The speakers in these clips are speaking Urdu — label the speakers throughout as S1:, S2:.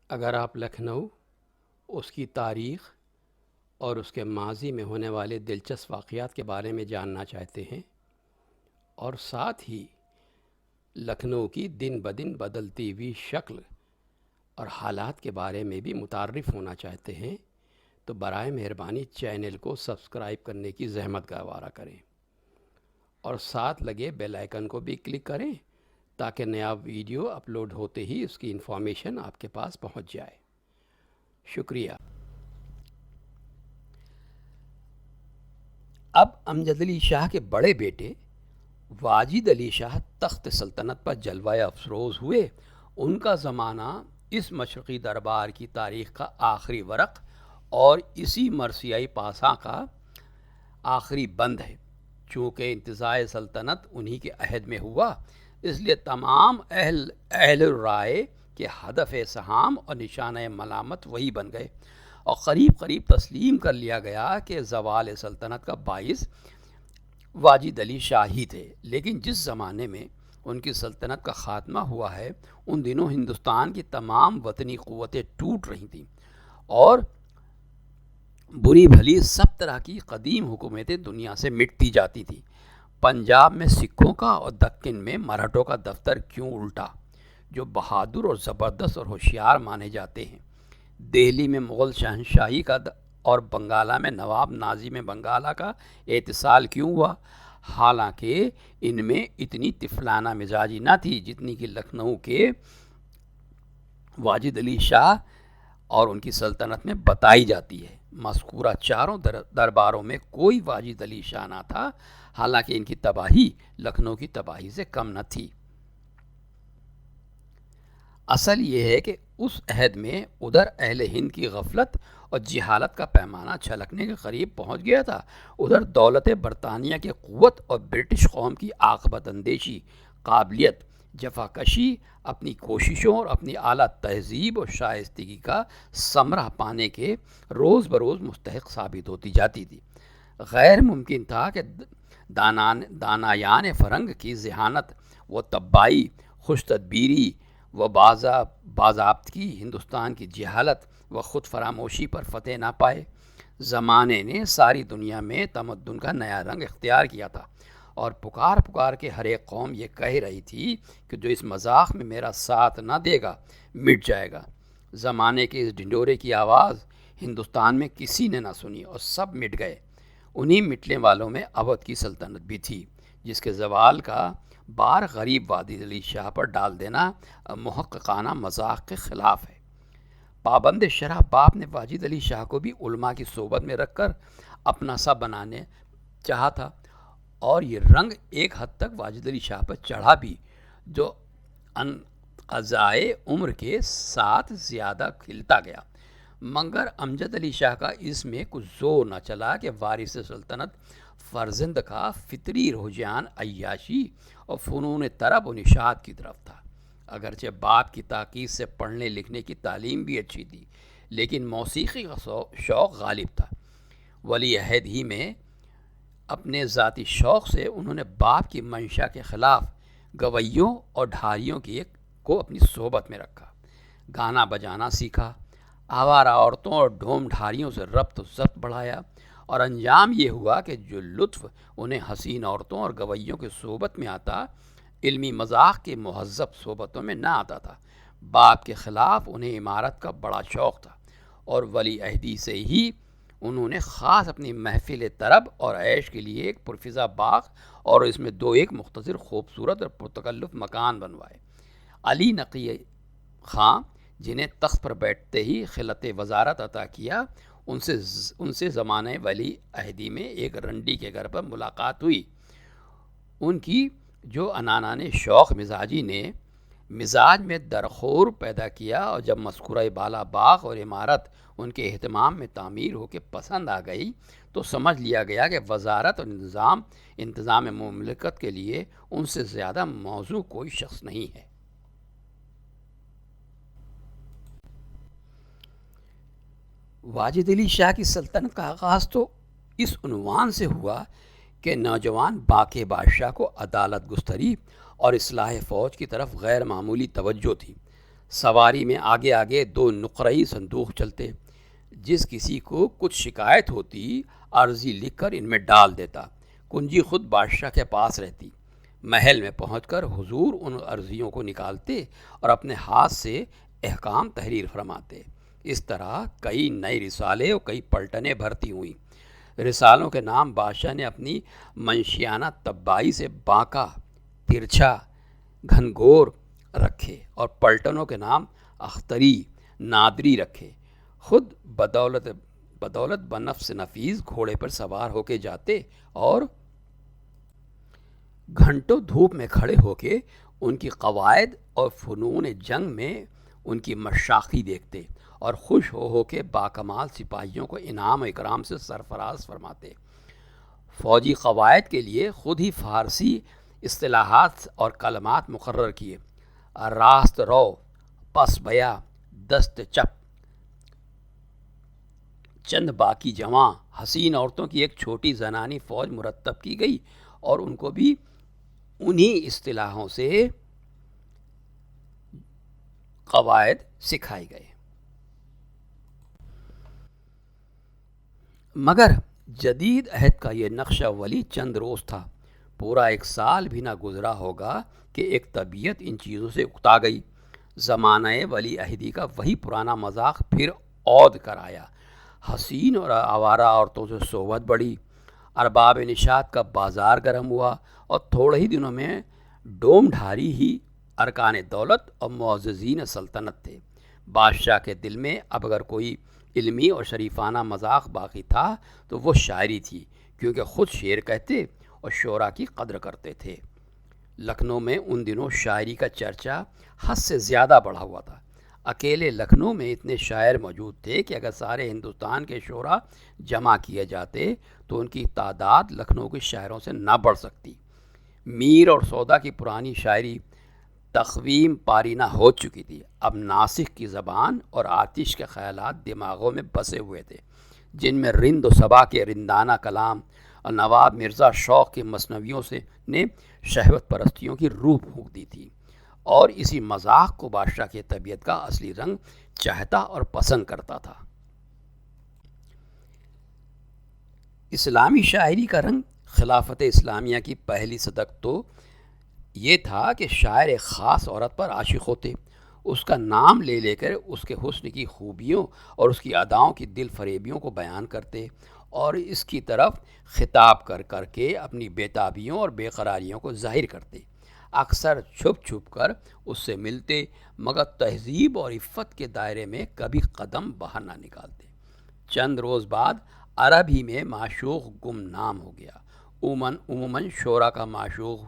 S1: اگر آپ لکھنؤ، اس کی تاریخ اور اس کے ماضی میں ہونے والے دلچسپ واقعات کے بارے میں جاننا چاہتے ہیں اور ساتھ ہی لکھنؤ کی دن بدن بدلتی ہوئی شکل اور حالات کے بارے میں بھی متعارف ہونا چاہتے ہیں تو برائے مہربانی چینل کو سبسکرائب کرنے کی زحمت گوارا کریں اور ساتھ لگے بیل آئیکن کو بھی کلک کریں تاکہ نیا ویڈیو اپلوڈ ہوتے ہی اس کی انفارمیشن آپ کے پاس پہنچ جائے۔ شکریہ۔ اب امجد علی شاہ کے بڑے بیٹے واجد علی شاہ تخت سلطنت پر جلوہ افروز ہوئے۔ ان کا زمانہ اس مشرقی دربار کی تاریخ کا آخری ورق اور اسی مرثیائی پاسا کا آخری بند ہے۔ چونکہ انتزاع سلطنت انہی کے عہد میں ہوا، اس لیے تمام اہل رائے کے ہدف سہام اور نشانہ ملامت وہی بن گئے، اور قریب قریب تسلیم کر لیا گیا کہ زوال سلطنت کا باعث واجد علی شاہ ہی تھے۔ لیکن جس زمانے میں ان کی سلطنت کا خاتمہ ہوا ہے، ان دنوں ہندوستان کی تمام وطنی قوتیں ٹوٹ رہی تھیں اور بری بھلی سب طرح کی قدیم حکومتیں دنیا سے مٹتی جاتی تھیں۔ پنجاب میں سکھوں کا اور دکن میں مراٹھوں کا دفتر کیوں الٹا، جو بہادر اور زبردست اور ہوشیار مانے جاتے ہیں؟ دہلی میں مغل شہنشاہی کا اور بنگالہ میں نواب نازم بنگالہ کا اتصال کیوں ہوا، حالانکہ ان میں اتنی طفلانہ مزاجی نہ تھی جتنی کہ لکھنؤ کے واجد علی شاہ اور ان کی سلطنت میں بتائی جاتی ہے۔ مذکورہ چاروں درباروں میں کوئی واجد علی شاہ نہ تھا، حالانکہ ان کی تباہی لکھنؤ کی تباہی سے کم نہ تھی۔ اصل یہ ہے کہ اس عہد میں ادھر اہل ہند کی غفلت اور جہالت کا پیمانہ چھلکنے کے قریب پہنچ گیا تھا، ادھر دولت برطانیہ کی قوت اور برٹش قوم کی عاقبت اندیشی، قابلیت، جفاکشی اپنی کوششوں اور اپنی اعلیٰ تہذیب اور شائستگی کا ثمرہ پانے کے روز بروز مستحق ثابت ہوتی جاتی تھی۔ غیر ممکن تھا کہ دانایان فرنگ کی ذہانت و طبائی، خوش تدبیری و باضابطگی ہندوستان کی جہالت و خود فراموشی پر فتح نہ پائے۔ زمانے نے ساری دنیا میں تمدن کا نیا رنگ اختیار کیا تھا، اور پکار کے ہر ایک قوم یہ کہہ رہی تھی کہ جو اس مذاق میں میرا ساتھ نہ دے گا مٹ جائے گا۔ زمانے کے اس ڈھنڈورے کی آواز ہندوستان میں کسی نے نہ سنی اور سب مٹ گئے۔ انہی مٹنے والوں میں اودھ کی سلطنت بھی تھی، جس کے زوال کا بار غریب واجد علی شاہ پر ڈال دینا محققانہ مذاق کے خلاف ہے۔ پابند شرح باپ نے واجد علی شاہ کو بھی علماء کی صحبت میں رکھ کر اپنا سا بنانے چاہا تھا، اور یہ رنگ ایک حد تک واجد علی شاہ پر چڑھا بھی، جو قضائے عمر کے ساتھ زیادہ کھلتا گیا۔ مگر امجد علی شاہ کا اس میں کچھ زور نہ چلا کہ وارث سلطنت فرزند کا فطری رجحان عیاشی اور فنون طرب و نشاط کی طرف تھا۔ اگرچہ باپ کی تاکید سے پڑھنے لکھنے کی تعلیم بھی اچھی تھی، لیکن موسیقی کا شوق غالب تھا۔ ولی عہد ہی میں اپنے ذاتی شوق سے انہوں نے باپ کی منشا کے خلاف گویوں اور ڈھاریوں کو اپنی صحبت میں رکھا، گانا بجانا سیکھا، آوارہ عورتوں اور ڈھوم ڈھاریوں سے ربط و ضبط بڑھایا، اور انجام یہ ہوا کہ جو لطف انہیں حسین عورتوں اور گویوں کی صحبت میں آتا، علمی مذاق کے مہذب صحبتوں میں نہ آتا تھا۔ باپ کے خلاف انہیں عمارت کا بڑا شوق تھا، اور ولی عہدی سے ہی انہوں نے خاص اپنی محفل طرب اور عیش کے لیے ایک پرفضا باغ اور اس میں ایک مختصر خوبصورت اور پرتکلف مکان بنوائے۔ علی نقی خاں، جنہیں تخت پر بیٹھتے ہی خلعت وزارت عطا کیا، ان سے زمانہ ولی عہدی میں ایک رنڈی کے گھر پر ملاقات ہوئی۔ ان کی جو انانہ شوق مزاجی نے مزاج میں درخور پیدا کیا، اور جب مذکورہ بالا باغ اور عمارت ان کے اہتمام میں تعمیر ہو کے پسند آ گئی تو سمجھ لیا گیا کہ وزارت اور انتظام مملکت کے لیے ان سے زیادہ موزوں کوئی شخص نہیں ہے۔ واجد علی شاہ کی سلطنت کا آغاز تو اس عنوان سے ہوا کہ نوجوان باقی بادشاہ کو عدالت گستری اور اصلاح فوج کی طرف غیر معمولی توجہ تھی۔ سواری میں آگے آگے دو نقرئی صندوق چلتے، جس کسی کو کچھ شکایت ہوتی عرضی لکھ کر ان میں ڈال دیتا۔ کنجی خود بادشاہ کے پاس رہتی۔ محل میں پہنچ کر حضور ان عرضیوں کو نکالتے اور اپنے ہاتھ سے احکام تحریر فرماتے۔ اس طرح کئی نئے رسالے اور کئی پلٹنیں بھرتی ہوئیں۔ رسالوں کے نام بادشاہ نے اپنی منشیانہ طبائی سے بانکا، ترچھا، گھنگور رکھے اور پلٹنوں کے نام اختری، نادری رکھے۔ خود بدولت بنفس نفیس گھوڑے پر سوار ہو کے جاتے اور گھنٹوں دھوپ میں کھڑے ہو کے ان کی قواعد اور فنون جنگ میں ان کی مشاقی دیکھتے اور خوش ہو کے باکمال سپاہیوں کو انعام و اکرام سے سرفراز فرماتے۔ فوجی قواعد کے لیے خود ہی فارسی اصطلاحات اور کلمات مقرر کیے۔ راست رو، پس بیا، دست چپ، چند باقی جواں حسین عورتوں کی ایک چھوٹی زنانی فوج مرتب کی گئی اور ان کو بھی انہی اصطلاحوں سے قواعد سکھائے گئے۔ مگر جدید عہد کا یہ نقشہ ولی چند روز تھا، پورا ایک سال بھی نہ گزرا ہوگا کہ ایک طبیعت ان چیزوں سے اکتا گئی۔ زمانہ ولی عہدی کا وہی پرانا مذاق پھر عود کر آیا۔ حسین اور آوارہ عورتوں سے صحبت بڑھی، ارباب نشاط کا بازار گرم ہوا اور تھوڑے ہی دنوں میں ڈوم ڈھاری ہی ارکان دولت اور معززین سلطنت تھے۔ بادشاہ کے دل میں اب اگر کوئی علمی اور شریفانہ مذاق باقی تھا تو وہ شاعری تھی، کیونکہ خود شعر کہتے اور شعراء کی قدر کرتے تھے۔ لکھنؤ میں ان دنوں شاعری کا چرچا حد سے زیادہ بڑھا ہوا تھا۔ اکیلے لکھنؤ میں اتنے شاعر موجود تھے کہ اگر سارے ہندوستان کے شعراء جمع کیے جاتے تو ان کی تعداد لکھنؤ کے شاعروں سے نہ بڑھ سکتی۔ میر اور سودا کی پرانی شاعری تقویم پارینہ ہو چکی تھی، اب ناسخ کی زبان اور آتش کے خیالات دماغوں میں بسے ہوئے تھے، جن میں رند و صبا کے رندانہ کلام اور نواب مرزا شوق کی مثنویوں سے نے شہوت پرستیوں کی روح پھونک دی تھی، اور اسی مذاق کو بادشاہ کی طبیعت کا اصلی رنگ چاہتا اور پسند کرتا تھا۔ اسلامی شاعری کا رنگ خلافت اسلامیہ کی پہلی صدق تو یہ تھا کہ شاعر ایک خاص عورت پر عاشق ہوتے، اس کا نام لے لے کر اس کے حسن کی خوبیوں اور اس کی اداؤں کی دل فریبیوں کو بیان کرتے اور اس کی طرف خطاب کر کر کے اپنی بےتابیوں اور بے قراریوں کو ظاہر کرتے۔ اکثر چھپ چھپ کر اس سے ملتے، مگر تہذیب اور عفت کے دائرے میں کبھی قدم باہر نہ نکالتے۔ چند روز بعد عرب ہی میں معشوق گمنام ہو گیا۔ عموماً شعراء کا معشوق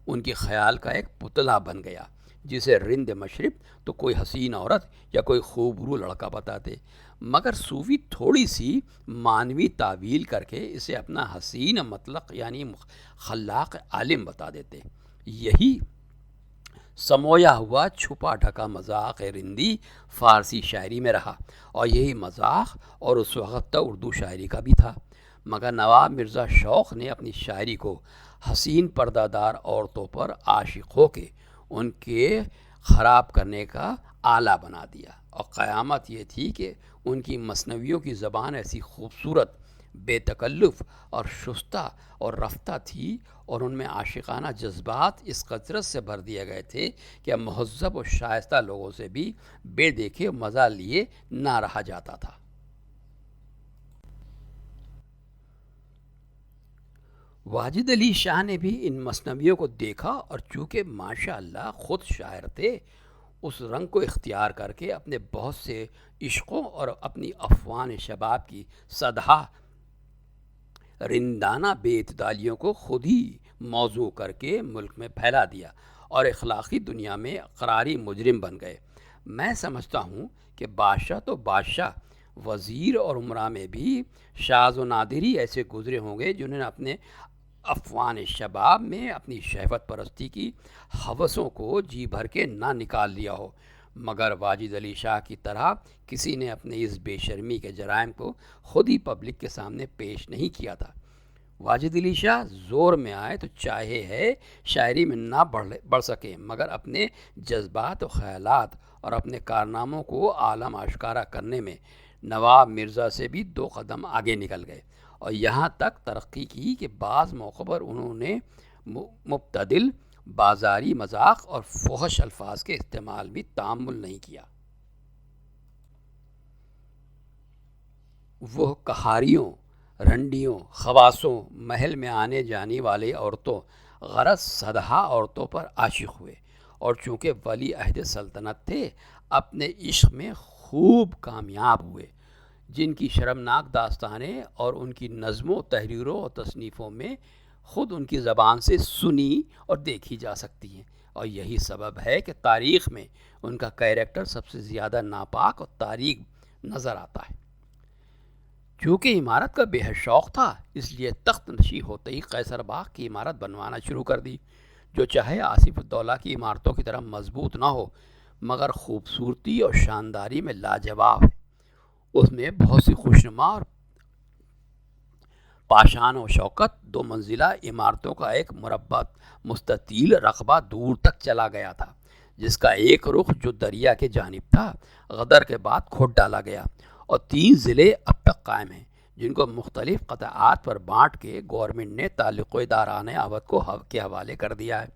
S1: ان کی خیال کا ایک پتلا بن گیا، جسے رند مشرب تو کوئی حسین عورت یا کوئی خوبرو لڑکا بتاتے، مگر صوفی تھوڑی سی معنوی تعویل کر کے اسے اپنا حسین مطلق یعنی خلاق عالم بتا دیتے۔ یہی سمویا ہوا چھپا ڈھکا مذاق رندی فارسی شاعری میں رہا، اور یہی مذاق اور اس وقت تک اردو شاعری کا بھی تھا۔ مگر نواب مرزا شوق نے اپنی شاعری کو حسین پردہ دار عورتوں پر عاشق ہو کے ان کے خراب کرنے کا آلہ بنا دیا، اور قیامت یہ تھی کہ ان کی مثنویوں کی زبان ایسی خوبصورت، بے تکلف اور شستہ اور رفتہ تھی، اور ان میں عاشقانہ جذبات اس کثرت سے بھر دیے گئے تھے کہ مہذب و شائستہ لوگوں سے بھی بے دیکھے مزہ لیے نہ رہا جاتا تھا۔ واجد علی شاہ نے بھی ان مثنویوں کو دیکھا اور چونکہ ماشاء اللہ خود شاعر تھے، اس رنگ کو اختیار کر کے اپنے بہت سے عشقوں اور اپنی افوان شباب کی سدھا رندانہ بے اعتدالیوں کو خود ہی موضوع کر کے ملک میں پھیلا دیا اور اخلاقی دنیا میں قراری مجرم بن گئے۔ میں سمجھتا ہوں کہ بادشاہ تو بادشاہ، وزیر اور عمراء میں بھی شاذ و نادر ہی ایسے گزرے ہوں گے جنہوں نے اپنے افوان شباب میں اپنی شہوت پرستی کی ہوسوں کو جی بھر کے نہ نکال لیا ہو، مگر واجد علی شاہ کی طرح کسی نے اپنے اس بے شرمی کے جرائم کو خود ہی پبلک کے سامنے پیش نہیں کیا تھا۔ واجد علی شاہ زور میں آئے تو چاہے ہے شاعری میں نہ بڑھ سکے، مگر اپنے جذبات و خیالات اور اپنے کارناموں کو عالم آشکارا کرنے میں نواب مرزا سے بھی 2 قدم آگے نکل گئے، اور یہاں تک ترقی کی کہ بعض موقع پر انہوں نے مبتدل بازاری مذاق اور فحش الفاظ کے استعمال بھی تحمل نہیں کیا۔ وہ کہاریوں، رنڈیوں، خواصوں، محل میں آنے جانے والی عورتوں، غرض سدھا عورتوں پر عاشق ہوئے، اور چونکہ ولی عہد سلطنت تھے اپنے عشق میں خوب کامیاب ہوئے، جن کی شرمناک داستانیں اور ان کی نظموں و تحریروں اور تصنیفوں میں خود ان کی زبان سے سنی اور دیکھی جا سکتی ہیں، اور یہی سبب ہے کہ تاریخ میں ان کا کیریکٹر سب سے زیادہ ناپاک اور تاریک نظر آتا ہے۔ چونکہ عمارت کا بے حد شوق تھا، اس لیے تخت نشی ہوتے ہی قیصر باغ کی عمارت بنوانا شروع کر دی، جو چاہے آصف الدولہ کی عمارتوں کی طرح مضبوط نہ ہو مگر خوبصورتی اور شانداری میں لاجواب ہے۔ اس میں بہت سی خوشنما اور پاشان و شوکت 2 منزلہ عمارتوں کا ایک مربع مستطیل رقبہ دور تک چلا گیا تھا، جس کا ایک رخ جو دریا کے جانب تھا غدر کے بعد کھود ڈالا گیا، اور 3 ضلع اب تک قائم ہیں، جن کو مختلف قطاعات پر بانٹ کے گورنمنٹ نے تعلق اداران اودھ کو کے حوالے کر دیا ہے،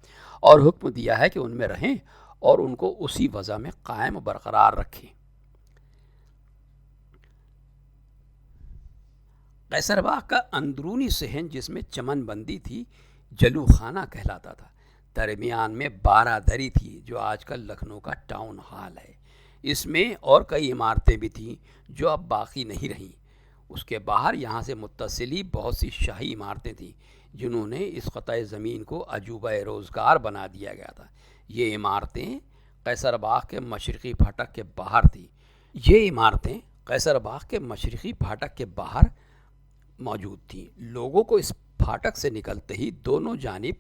S1: اور حکم دیا ہے کہ ان میں رہیں اور ان کو اسی وضع میں قائم و برقرار رکھیں۔ قیصر باغ کا اندرونی صحن، جس میں چمن بندی تھی، جلو خانہ کہلاتا تھا۔ درمیان میں 12 دری تھی، جو آج کل لکھنؤ کا ٹاؤن ہال ہے۔ اس میں اور کئی عمارتیں بھی تھیں جو اب باقی نہیں رہیں۔ اس کے باہر یہاں سے متصلی بہت سی شاہی عمارتیں تھیں، جنہوں نے اس قطع زمین کو عجوبہ روزگار بنا دیا گیا تھا۔ یہ عمارتیں قیصر باغ کے مشرقی پھاٹک کے باہر موجود تھیں۔ لوگوں کو اس پھاٹک سے نکلتے ہی دونوں جانب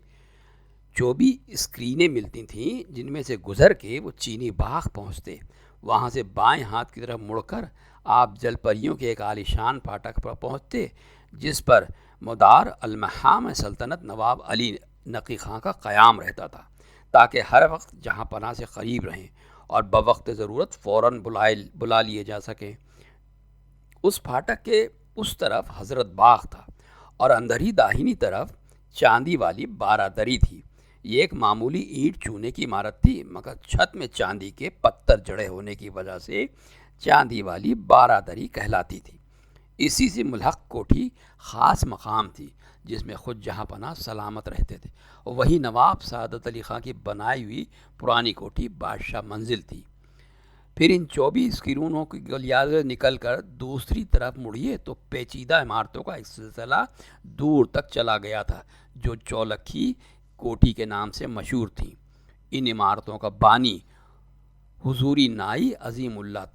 S1: جو بھی اسکرینیں ملتی تھیں، جن میں سے گزر کے وہ چینی باغ پہنچتے، وہاں سے بائیں ہاتھ کی طرف مڑ کر آپ جل پریوں کے ایک عالیشان پھاٹک پر پہنچتے، جس پر مدار المحام سلطنت نواب علی نقی خاں کا قیام رہتا تھا، تاکہ ہر وقت جہاں پناہ سے قریب رہیں اور بوقت ضرورت فوراً بلا لیے جا سکیں۔ اس پھاٹک کے اس طرف حضرت باغ تھا، اور اندر ہی داہنی طرف چاندی والی 12 دری تھی۔ یہ ایک معمولی اینٹ چونے کی عمارت تھی، مگر چھت میں چاندی کے پتھر جڑے ہونے کی وجہ سے چاندی والی 12 دری کہلاتی تھی۔ اسی سے ملحق کوٹھی خاص مقام تھی، جس میں خود جہاں پناہ سلامت رہتے تھے، اور وہی نواب سعادت علی خاں کی بنائی ہوئی پرانی کوٹھی بادشاہ منزل تھی۔ پھر ان 24 اسکرونوں کی گلیار سے نکل کر دوسری طرف مڑیے تو پیچیدہ عمارتوں کا ایک سلسلہ دور تک چلا گیا تھا، جو چولکھی کوٹھی کے نام سے مشہور تھیں۔ ان عمارتوں کا بانی حضوری نائی عظیم اللہ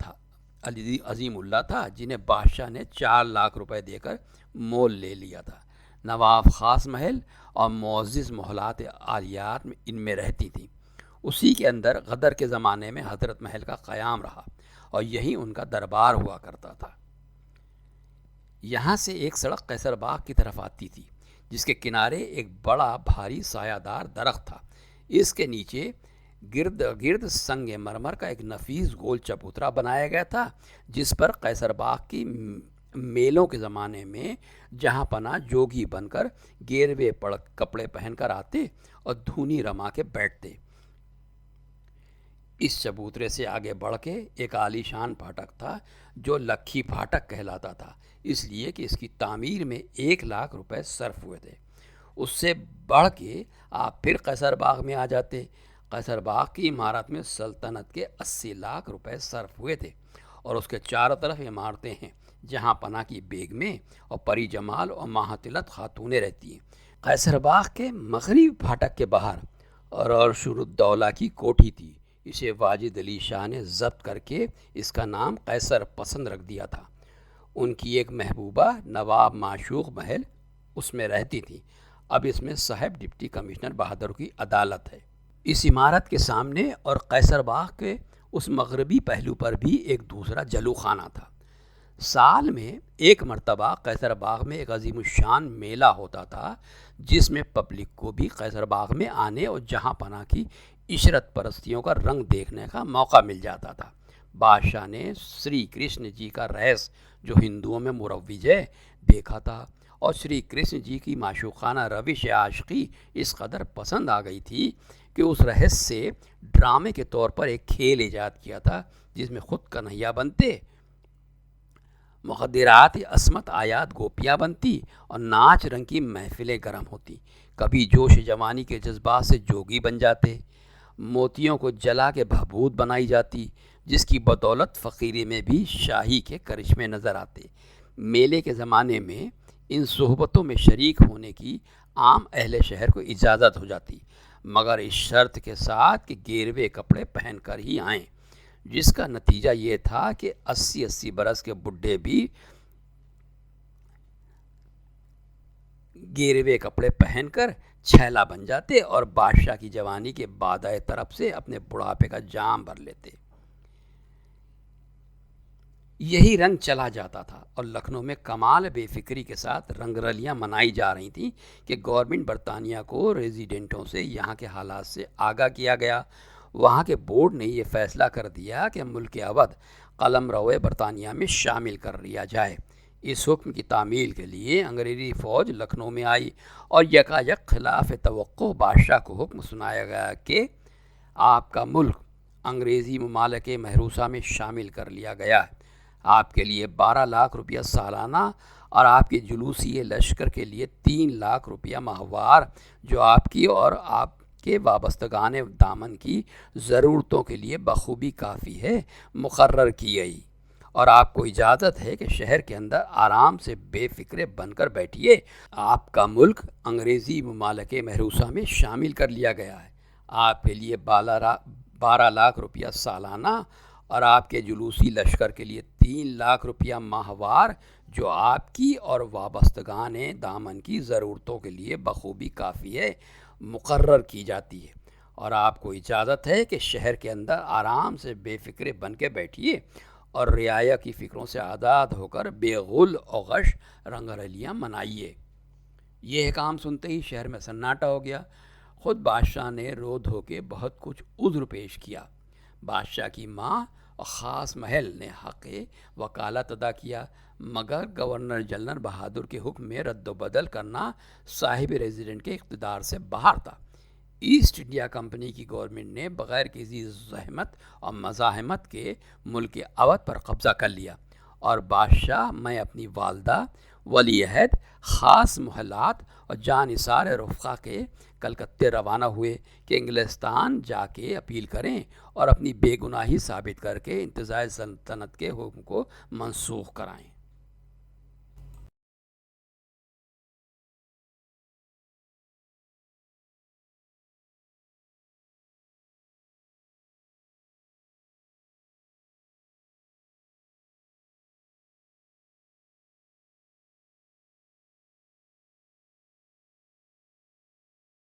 S1: تھا، جنہیں بادشاہ نے 4 لاکھ روپے دے کر مول لے لیا تھا۔ نواب خاص محل اور معزز محلات عالیات ان میں رہتی تھیں۔ اسی کے اندر غدر کے زمانے میں حضرت محل کا قیام رہا، اور یہی ان کا دربار ہوا کرتا تھا۔ یہاں سے ایک سڑک قیصر باغ کی طرف آتی تھی، جس کے کنارے ایک بڑا بھاری سایہ دار درخت تھا۔ اس کے نیچے گرد سنگ مرمر کا ایک نفیس گول چبوترا بنایا گیا تھا، جس پر قیصر باغ کی میلوں کے زمانے میں جہاں پناہ جوگی بن کر گیروے کپڑے پہن کر آتے اور دھونی رما کے بیٹھتے۔ اس چبوترے سے آگے بڑھ کے ایک عالیشان پھاٹک تھا، جو لکھی پھاٹک کہلاتا تھا، اس لیے کہ اس کی تعمیر میں 1 لاکھ روپے صرف ہوئے تھے۔ اس سے بڑھ کے آپ پھر قیصر باغ میں آ جاتے۔ قیصر باغ کی عمارت میں سلطنت کے 80 لاکھ روپے صرف ہوئے تھے، اور اس کے چاروں طرف عمارتیں ہیں جہاں پناہ کی بیگمیں اور پری جمال اور ماہطلت خاتونیں رہتی ہیں۔ قیصر باغ کے مغربی پھاٹک کے باہر رشد الدولہ کی کوٹھی تھی۔ اسے واجد علی شاہ نے ضبط کر کے اس کا نام قیصر پسند رکھ دیا تھا۔ ان کی ایک محبوبہ نواب معشوق محل اس میں رہتی تھی۔ اب اس میں صاحب ڈپٹی کمشنر بہادر کی عدالت ہے۔ اس عمارت کے سامنے اور قیصر باغ کے اس مغربی پہلو پر بھی ایک دوسرا جلو خانہ تھا۔ سال میں ایک مرتبہ قیصر باغ میں ایک عظیم الشان میلہ ہوتا تھا، جس میں پبلک کو بھی قیصر باغ میں آنے اور جہاں پناہ کی عشرت پرستیوں کا رنگ دیکھنے کا موقع مل جاتا تھا۔ بادشاہ نے شری کرشن جی کا رہس جو ہندوؤں میں مروج ہے دیکھا تھا، اور شری کرشن جی کی معشوقانہ روش عاشقی اس قدر پسند آ گئی تھی کہ اس رہس سے ڈرامے کے طور پر ایک کھیل ایجاد کیا تھا، جس میں خود کنہیا بنتے، مخدرات عصمت آیات گوپیاں بنتی اور ناچ رنگ کی محفلیں گرم ہوتی۔ کبھی جوش جوانی کے جذبات سے جوگی بن جاتے، موتیوں کو جلا کے بھبوت بنائی جاتی، جس کی بدولت فقیری میں بھی شاہی کے کرشمے نظر آتے۔ میلے کے زمانے میں ان صحبتوں میں شریک ہونے کی عام اہل شہر کو اجازت ہو جاتی، مگر اس شرط کے ساتھ کہ گیروے کپڑے پہن کر ہی آئیں، جس کا نتیجہ یہ تھا کہ 80 برس کے بڈھے بھی گیروے کپڑے پہن کر چھیلا بن جاتے اور بادشاہ کی جوانی کے بادائے طرف سے اپنے بڑھاپے کا جام بھر لیتے۔ یہی رنگ چلا جاتا تھا، اور لکھنؤ میں کمال بے فکری کے ساتھ رنگ رلیاں منائی جا رہی تھیں کہ گورنمنٹ برطانیہ کو ریزیڈنٹوں سے یہاں کے حالات سے آگاہ کیا گیا۔ وہاں کے بورڈ نے یہ فیصلہ کر دیا کہ ملک اودھ قلم روئے برطانیہ میں شامل کر لیا جائے۔ اس حکم کی تعمیل کے لیے انگریزی فوج لکھنؤ میں آئی، اور یکایک خلاف توقع بادشاہ کو حکم سنایا گیا کہ آپ کا ملک انگریزی ممالک محروسہ میں شامل کر لیا گیا ہے۔ آپ کے لیے 12 لاکھ روپیہ سالانہ اور آپ کے جلوسی لشکر کے لیے 3 لاکھ روپیہ ماہوار، جو آپ کی اور آپ کے وابستگان دامن کی ضرورتوں کے لیے بخوبی کافی ہے، مقرر کی گئی، اور آپ کو اجازت ہے کہ شہر کے اندر آرام سے بے فکرے بن کر بیٹھیے۔ آپ کا ملک انگریزی ممالک محروسہ میں شامل کر لیا گیا ہے۔ آپ کے لیے 12 لاکھ روپیہ سالانہ اور آپ کے جلوسی لشکر کے لیے 3 لاکھ روپیہ ماہوار، جو آپ کی اور وابستگان دامن کی ضرورتوں کے لیے بخوبی کافی ہے، مقرر کی جاتی ہے، اور آپ کو اجازت ہے کہ شہر کے اندر آرام سے بے فکرے بن کے بیٹھیے اور رعایا کی فکروں سے آزاد ہو کر بے غل و غش رنگ رلیاں منائیے۔ یہ کام سنتے ہی شہر میں سناٹا ہو گیا۔ خود بادشاہ نے رو دھو کے بہت کچھ عذر پیش کیا۔ بادشاہ کی ماں اور خاص محل نے حق وکالت ادا کیا، مگر گورنر جنرل بہادر کے حکم میں رد و بدل کرنا صاحب ریزیڈنٹ کے اقتدار سے باہر تھا۔ ایسٹ انڈیا کمپنی کی گورنمنٹ نے بغیر کسی زحمت اور مزاحمت کے ملک اودھ پر قبضہ کر لیا، اور بادشاہ میں اپنی والدہ، ولی عہد، خاص محلات اور جانثار رفقا کے کلکتے روانہ ہوئے کہ انگلستان جا کے اپیل کریں اور اپنی بے گناہی ثابت کر کے انتزاعی سلطنت کے حکم کو منسوخ کرائیں۔